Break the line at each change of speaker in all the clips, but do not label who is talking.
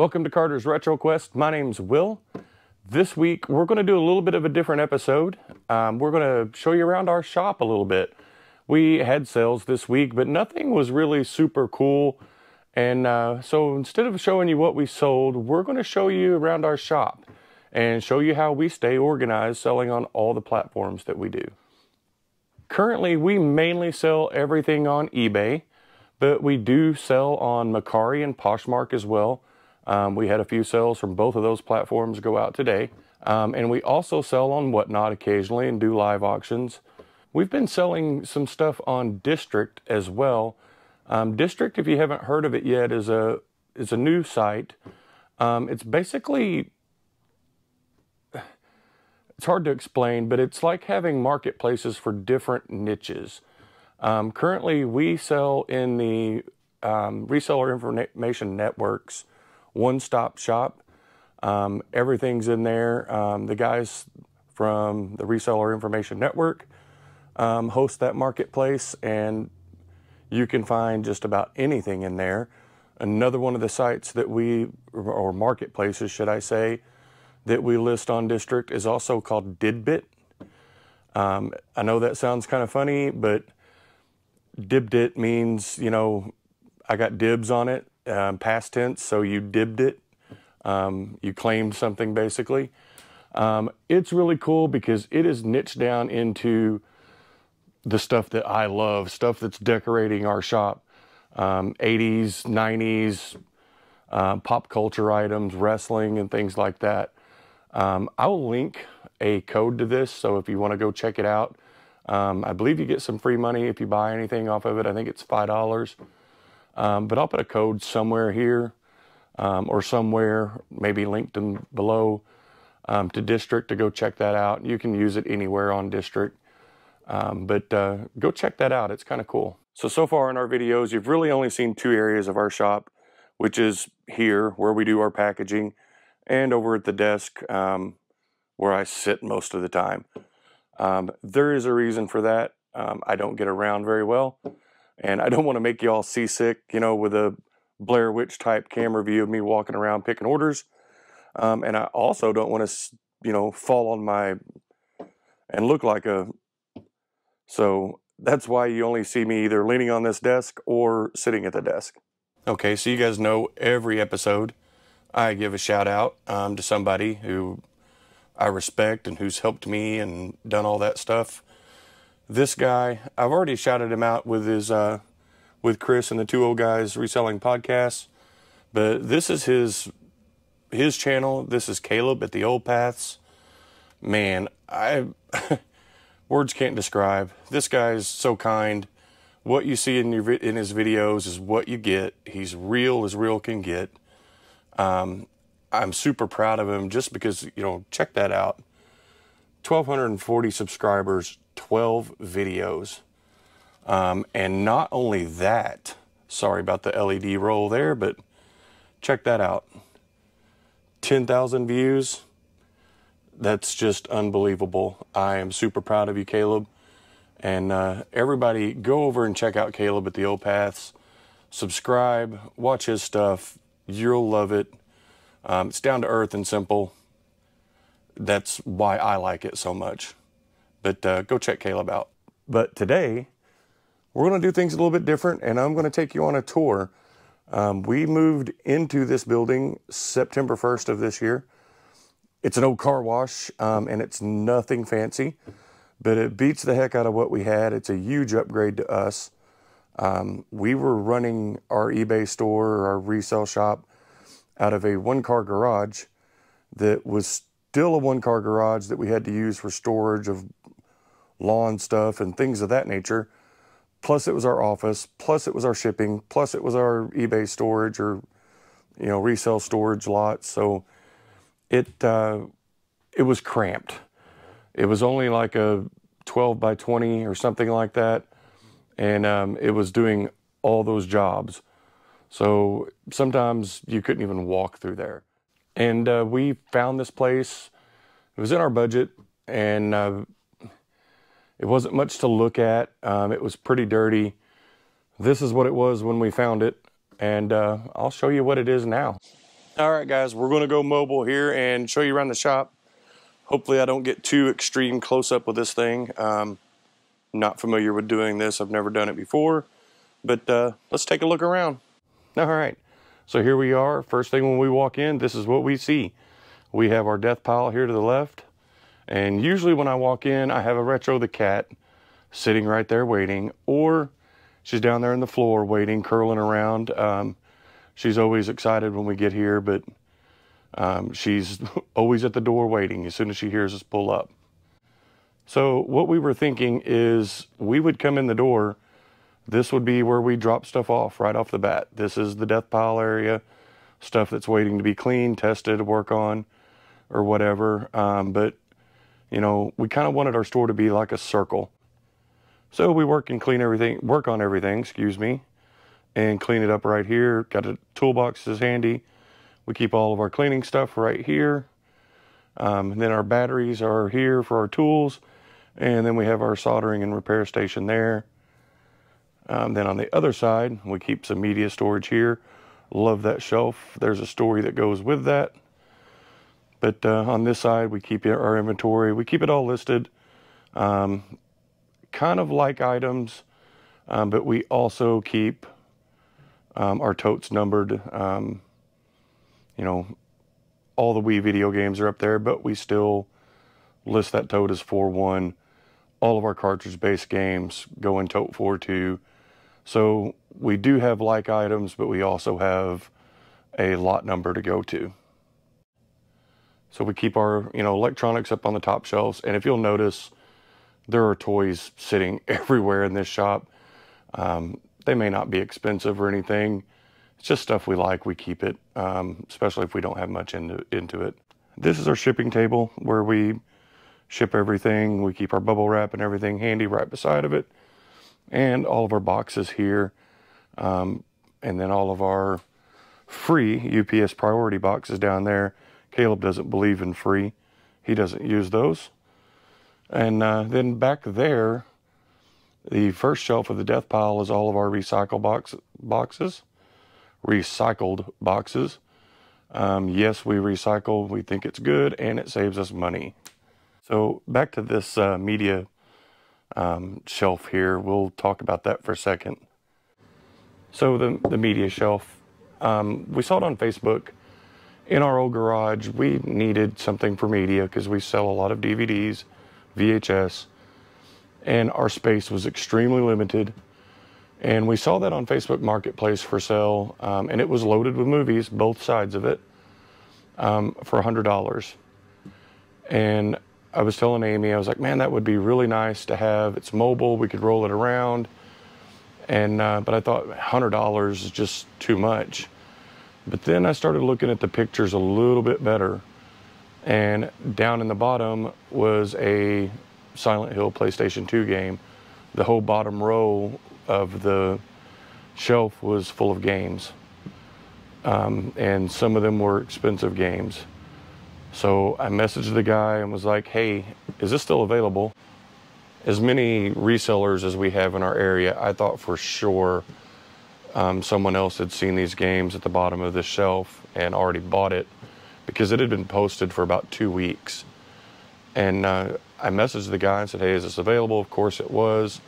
Welcome to Carter's Retro Quest. My name's Will. This week we're going to do a little bit of a different episode. We're going to show you around our shop a little bit. We had sales this week, but nothing was really super cool. And so instead of showing you what we sold, we're going to show you around our shop and show you how we stay organized selling on all the platforms that we do. Currently, we mainly sell everything on eBay, but we do sell on Mercari and Poshmark as well. We had a few sales from both of those platforms go out today. And we also sell on Whatnot occasionally and do live auctions. We've been selling some stuff on District as well. District, if you haven't heard of it yet, is a new site. It's basically, it's hard to explain, but it's like having marketplaces for different niches. Currently, we sell in the Reseller Information Network's one-stop shop. Everything's in there. The guys from the Reseller Information Network host that marketplace, and you can find just about anything in there. Another one of the sites that or marketplaces, should I say, that we list on District is also called Didbit. I know that sounds kind of funny, but Dibdit means, you know, I got dibs on it, past tense, so you dibbed it. You claimed something, basically. It's really cool because it is niched down into the stuff that I love, stuff that's decorating our shop. 80s, 90s, pop culture items, wrestling, and things like that. I'll link a code to this, so if you want to go check it out, I believe you get some free money if you buy anything off of it. I think it's $5. But I'll put a code somewhere here or somewhere, maybe linked in below to District to go check that out. You can use it anywhere on District, but go check that out. It's kind of cool. So far in our videos, you've really only seen two areas of our shop, which is here where we do our packaging and over at the desk where I sit most of the time. There is a reason for that. I don't get around very well. And I don't want to make you all seasick, you know, with a Blair Witch type camera view of me walking around picking orders. And I also don't want to, you know, fall on and look like so that's why you only see me either leaning on this desk or sitting at the desk. Okay, so you guys know every episode I give a shout out to somebody who I respect and who's helped me and done all that stuff. This guy, I've already shouted him out with with Chris and the Two Old Guys Reselling Podcasts, but this is his channel. This is Caleb at theoldpaths. Man, words can't describe. This guy's so kind. What you see in his videos is what you get. He's real as real can get. I'm super proud of him just because, you know, check that out. 1,240 subscribers, 12 videos. And not only that, sorry about the LED roll there, but check that out. 10,000 views. That's just unbelievable. I am super proud of you, Caleb. And everybody, go over and check out Caleb at theoldpaths. Subscribe, watch his stuff. You'll love it. It's down to earth and simple. That's why I like it so much. But go check Caleb out. But today, we're going to do things a little bit different, and I'm going to take you on a tour. We moved into this building September 1st of this year. It's an old car wash, and it's nothing fancy, but it beats the heck out of what we had. It's a huge upgrade to us. We were running our eBay store, or our resale shop, out of a one-car garage that was still a one-car garage that we had to use for storage of lawn stuff and things of that nature. Plus it was our office, plus it was our shipping, plus it was our eBay storage or, you know, resale storage lots. So it was cramped. It was only like a 12 by 20 or something like that. And it was doing all those jobs. So sometimes you couldn't even walk through there. And we found this place. It was in our budget, and it wasn't much to look at. It was pretty dirty. This is what it was when we found it, and I'll show you what it is now. All right, guys, we're going to go mobile here and show you around the shop. Hopefully I don't get too extreme close up with this thing. Not familiar with doing this. I've never done it before, but let's take a look around. All right, so here we are. First thing when we walk in, this is what we see. We have our death pile here to the left, and usually when I walk in, I have a Retro the cat sitting right there waiting, or she's down there on the floor waiting, curling around. She's always excited when we get here, but she's always at the door waiting as soon as she hears us pull up. So what we were thinking is we would come in the door. This would be where we drop stuff off right off the bat. This is the death pile area, stuff that's waiting to be cleaned, tested, work on, or whatever. But, you know, we kind of wanted our store to be like a circle. So we work on everything, excuse me, and clean it up right here. Got a toolbox is handy. We keep all of our cleaning stuff right here. And then our batteries are here for our tools. And then we have our soldering and repair station there. Then on the other side, we keep some media storage here. Love that shelf. There's a story that goes with that. But on this side, we keep our inventory. We keep it all listed. Kind of like items, but we also keep our totes numbered. You know, all the Wii video games are up there, but we still list that tote as 4-1. All of our cartridge-based games go in tote 4-2. So we do have like items, but we also have a lot number to go to. So we keep our, you know, electronics up on the top shelves. And if you'll notice, there are toys sitting everywhere in this shop. They may not be expensive or anything. It's just stuff we like. We keep it, especially if we don't have much into it. This is our shipping table where we ship everything. We keep our bubble wrap and everything handy right beside of it. And all of our boxes here. And then all of our free UPS priority boxes down there. Caleb doesn't believe in free. He doesn't use those. And then back there, the first shelf of the death pile is all of our recycled boxes. Yes, we recycle. We think it's good and it saves us money. So back to this media shelf here. We'll talk about that for a second. So the media shelf, we saw it on Facebook. In our old garage, we needed something for media because we sell a lot of DVDs, VHS, and our space was extremely limited. And we saw that on Facebook Marketplace for sale, and it was loaded with movies, both sides of it, for $100. And I was telling Amy, I was like, man, that would be really nice to have. It's mobile, we could roll it around. And but I thought $100 is just too much. But then I started looking at the pictures a little bit better. And down in the bottom was a Silent Hill PlayStation 2 game. The whole bottom row of the shelf was full of games. And some of them were expensive games. So I messaged the guy and was like, hey, is this still available? As many resellers as we have in our area, I thought for sure someone else had seen these games at the bottom of this shelf and already bought it because it had been posted for about 2 weeks. And I messaged the guy and said, hey, is this available? Of course it was.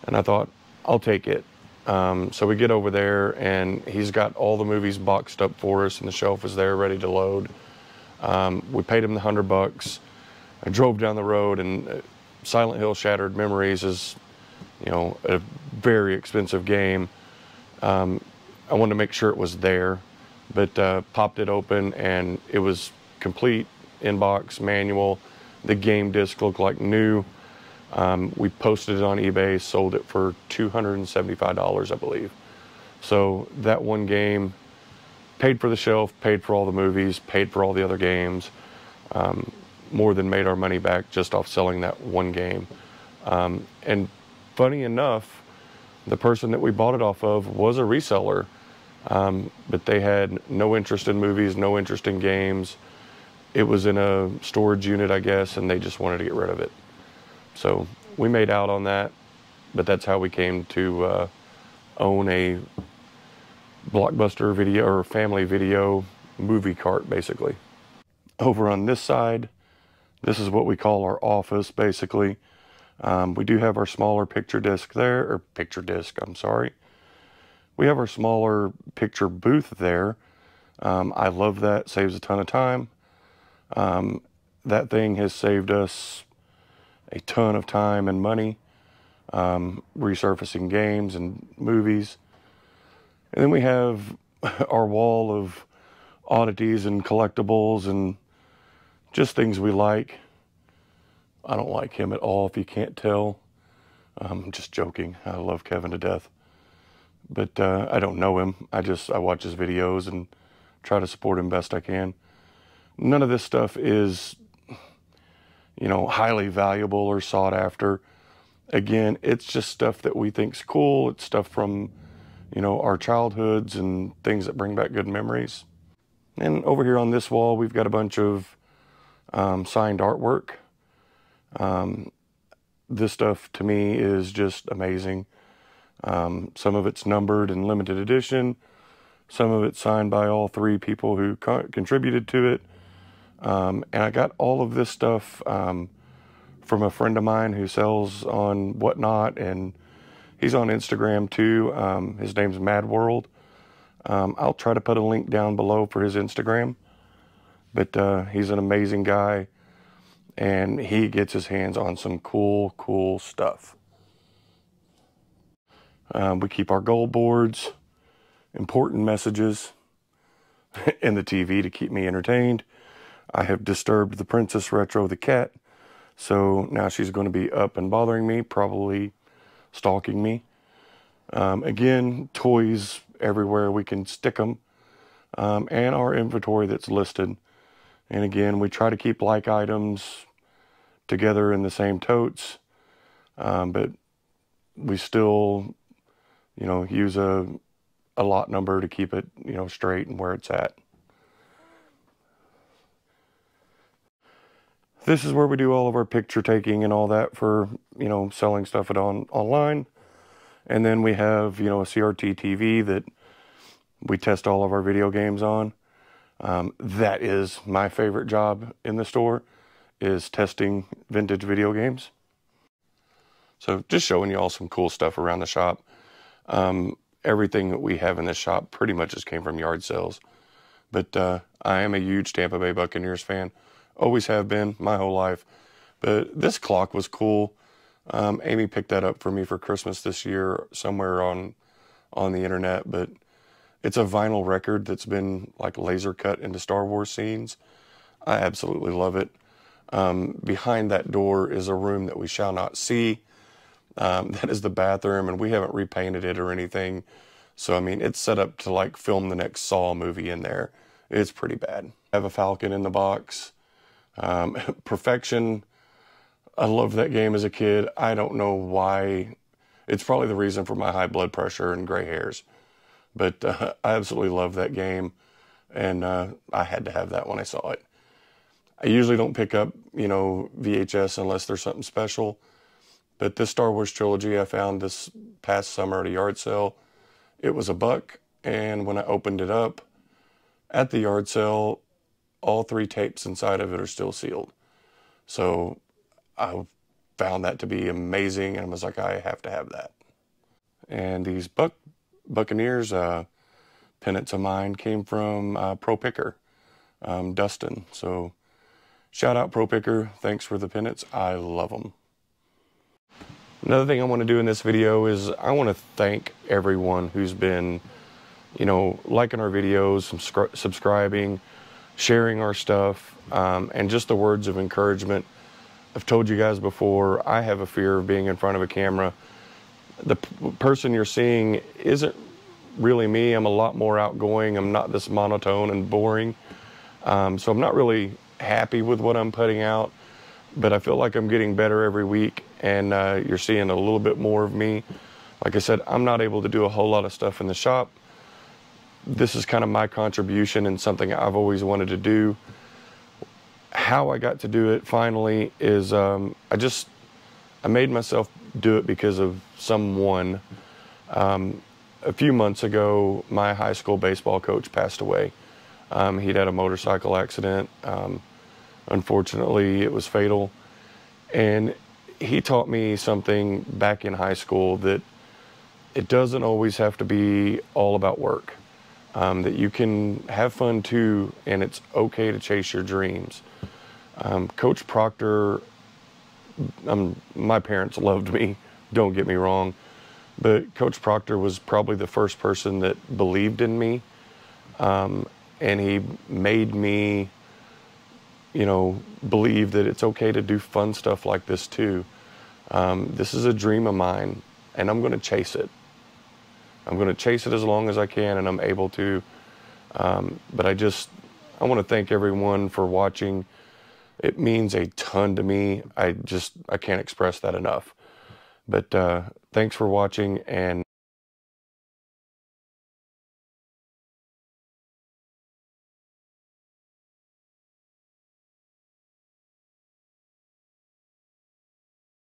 And I thought, I'll take it. So we get over there and he's got all the movies boxed up for us and the shelf is there ready to load. We paid him the $100. I drove down the road, and Silent Hill Shattered Memories is, you know, a very expensive game. I wanted to make sure it was there, but popped it open and it was complete in-box manual. The game disc looked like new. We posted it on eBay, sold it for $275, I believe. So that one game paid for the shelf, paid for all the movies, paid for all the other games. More than made our money back just off selling that one game. And funny enough, the person that we bought it off of was a reseller, but they had no interest in movies, no interest in games. It was in a storage unit, I guess, and they just wanted to get rid of it. So we made out on that, but that's how we came to own a Blockbuster video or family video movie cart, basically. Over on this side, this is what we call our office, basically. We do have our smaller picture disc there, or picture disc, I'm sorry. We have our smaller picture booth there. I love that, saves a ton of time. That thing has saved us a ton of time and money, resurfacing games and movies. And then we have our wall of oddities and collectibles and just things we like. I don't like him at all, if you can't tell. I'm just joking. I love Kevin to death. But I don't know him. I watch his videos and try to support him best I can. None of this stuff is, you know, highly valuable or sought after. Again, it's just stuff that we think's cool. It's stuff from, you know, our childhoods and things that bring back good memories. And over here on this wall, we've got a bunch of signed artwork. This stuff to me is just amazing. Some of it's numbered and limited edition. Some of it's signed by all three people who contributed to it. And I got all of this stuff from a friend of mine who sells on Whatnot, and he's on Instagram too. His name's Mad World. I'll try to put a link down below for his Instagram. But he's an amazing guy, and he gets his hands on some cool stuff. We keep our gold boards, important messages, and the TV to keep me entertained. I have disturbed the Princess Retro, the cat, so now she's going to be up and bothering me, probably stalking me. Again, toys everywhere we can stick them, and our inventory that's listed. And again, we try to keep like items together in the same totes, but we still, you know, use a lot number to keep it, you know, straight and where it's at. This is where we do all of our picture taking and all that for, you know, selling stuff online. And then we have, you know, a CRT TV that we test all of our video games on. That is my favorite job in the store, is testing vintage video games. So just showing you all some cool stuff around the shop. Everything that we have in this shop pretty much just came from yard sales. But I am a huge Tampa Bay Buccaneers fan. Always have been my whole life. But this clock was cool. Amy picked that up for me for Christmas this year somewhere on the internet. But it's a vinyl record that's been like laser cut into Star Wars scenes. I absolutely love it. Behind that door is a room that we shall not see. That is the bathroom, and we haven't repainted it or anything. So, I mean, it's set up to like film the next Saw movie in there. It's pretty bad. I have a Falcon in the box. Perfection. I loved that game as a kid. I don't know why. It's probably the reason for my high blood pressure and gray hairs. But I absolutely love that game. And I had to have that when I saw it. I usually don't pick up, you know, VHS unless there's something special. But this Star Wars trilogy I found this past summer at a yard sale. It was $1, and when I opened it up at the yard sale, all 3 tapes inside of it are still sealed. So I found that to be amazing, and was like, I have to have that. And these Buccaneers pennants of mine came from Pro Picker, Dustin. So shout out Pro Picker. Thanks for the pennants. I love them. Another thing I want to do in this video is I want to thank everyone who's been, you know, liking our videos, subscribing, sharing our stuff, and just the words of encouragement. I've told you guys before, I have a fear of being in front of a camera. The person you're seeing isn't really me. I'm a lot more outgoing. I'm not this monotone and boring. So I'm not really happy with what I'm putting out, but I feel like I'm getting better every week, and you're seeing a little bit more of me. Like I said, I'm not able to do a whole lot of stuff in the shop. This is kind of my contribution and something I've always wanted to do. How I got to do it finally is I made myself do it because of someone. A few months ago, my high school baseball coach passed away. He'd had a motorcycle accident. Unfortunately, it was fatal. And he taught me something back in high school, that it doesn't always have to be all about work. That you can have fun too, and it's okay to chase your dreams. Coach Proctor, my parents loved me, don't get me wrong, but Coach Proctor was probably the first person that believed in me, and he made me, believe that it's okay to do fun stuff like this too. This is a dream of mine, and I'm going to chase it. I'm going to chase it as long as I can, and I'm able to. But I want to thank everyone for watching. It means a ton to me. I can't express that enough. But thanks for watching, and